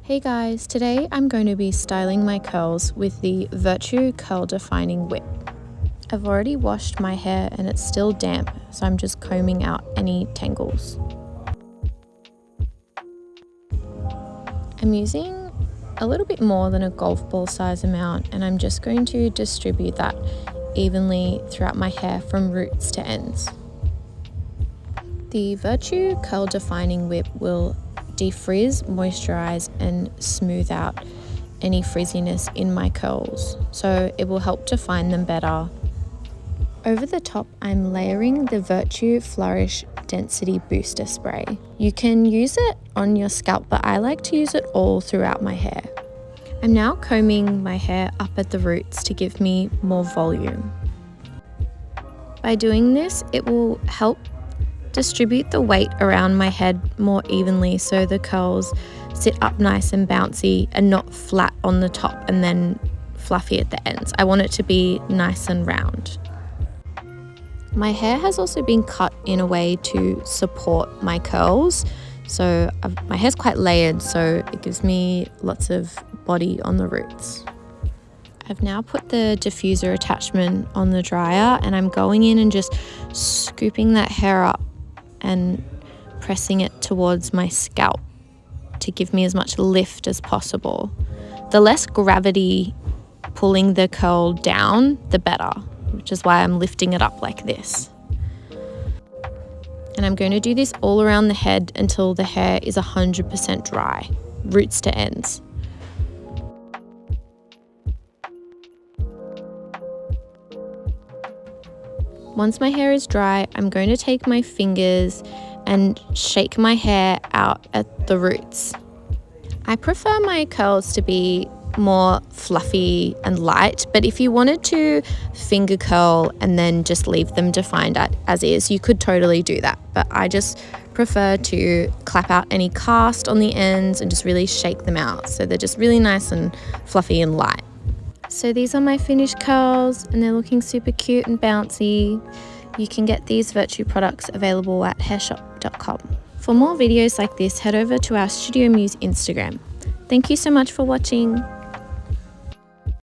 Hey guys, today I'm going to be styling my curls with the Virtue Curl Defining Whip. I've already washed my hair and it's still damp, so I'm just combing out any tangles. I'm using a little bit more than a golf ball size amount, and I'm just going to distribute that evenly throughout my hair from roots to ends. The Virtue Curl Defining Whip will defrizz, moisturize and smooth out any frizziness in my curls, so it will help define them better. Over the top, I'm layering the Virtue Flourish Density Booster Spray. You can use it on your scalp, but I like to use it all throughout my hair. I'm now combing my hair up at the roots to give me more volume. By doing this, it will help distribute the weight around my head more evenly so the curls sit up nice and bouncy and not flat on the top and then fluffy at the ends. I want it to be nice and round. My hair has also been cut in a way to support my curls, so my hair's quite layered, so it gives me lots of body on the roots. I've now put the diffuser attachment on the dryer and I'm going in and just scooping that hair up and pressing it towards my scalp to give me as much lift as possible. The less gravity pulling the curl down, the better, which is why I'm lifting it up like this. And I'm going to do this all around the head until the hair is 100% dry, roots to ends. Once my hair is dry, I'm going to take my fingers and shake my hair out at the roots. I prefer my curls to be more fluffy and light, but if you wanted to finger curl and then just leave them defined as is, you could totally do that. But I just prefer to clap out any cast on the ends and just really shake them out so they're just really nice and fluffy and light. So these are my finished curls and they're looking super cute and bouncy. You can get these Virtue products available at hairshop.com. For more videos like this, head over to our Studio Muse Instagram. Thank you so much for watching.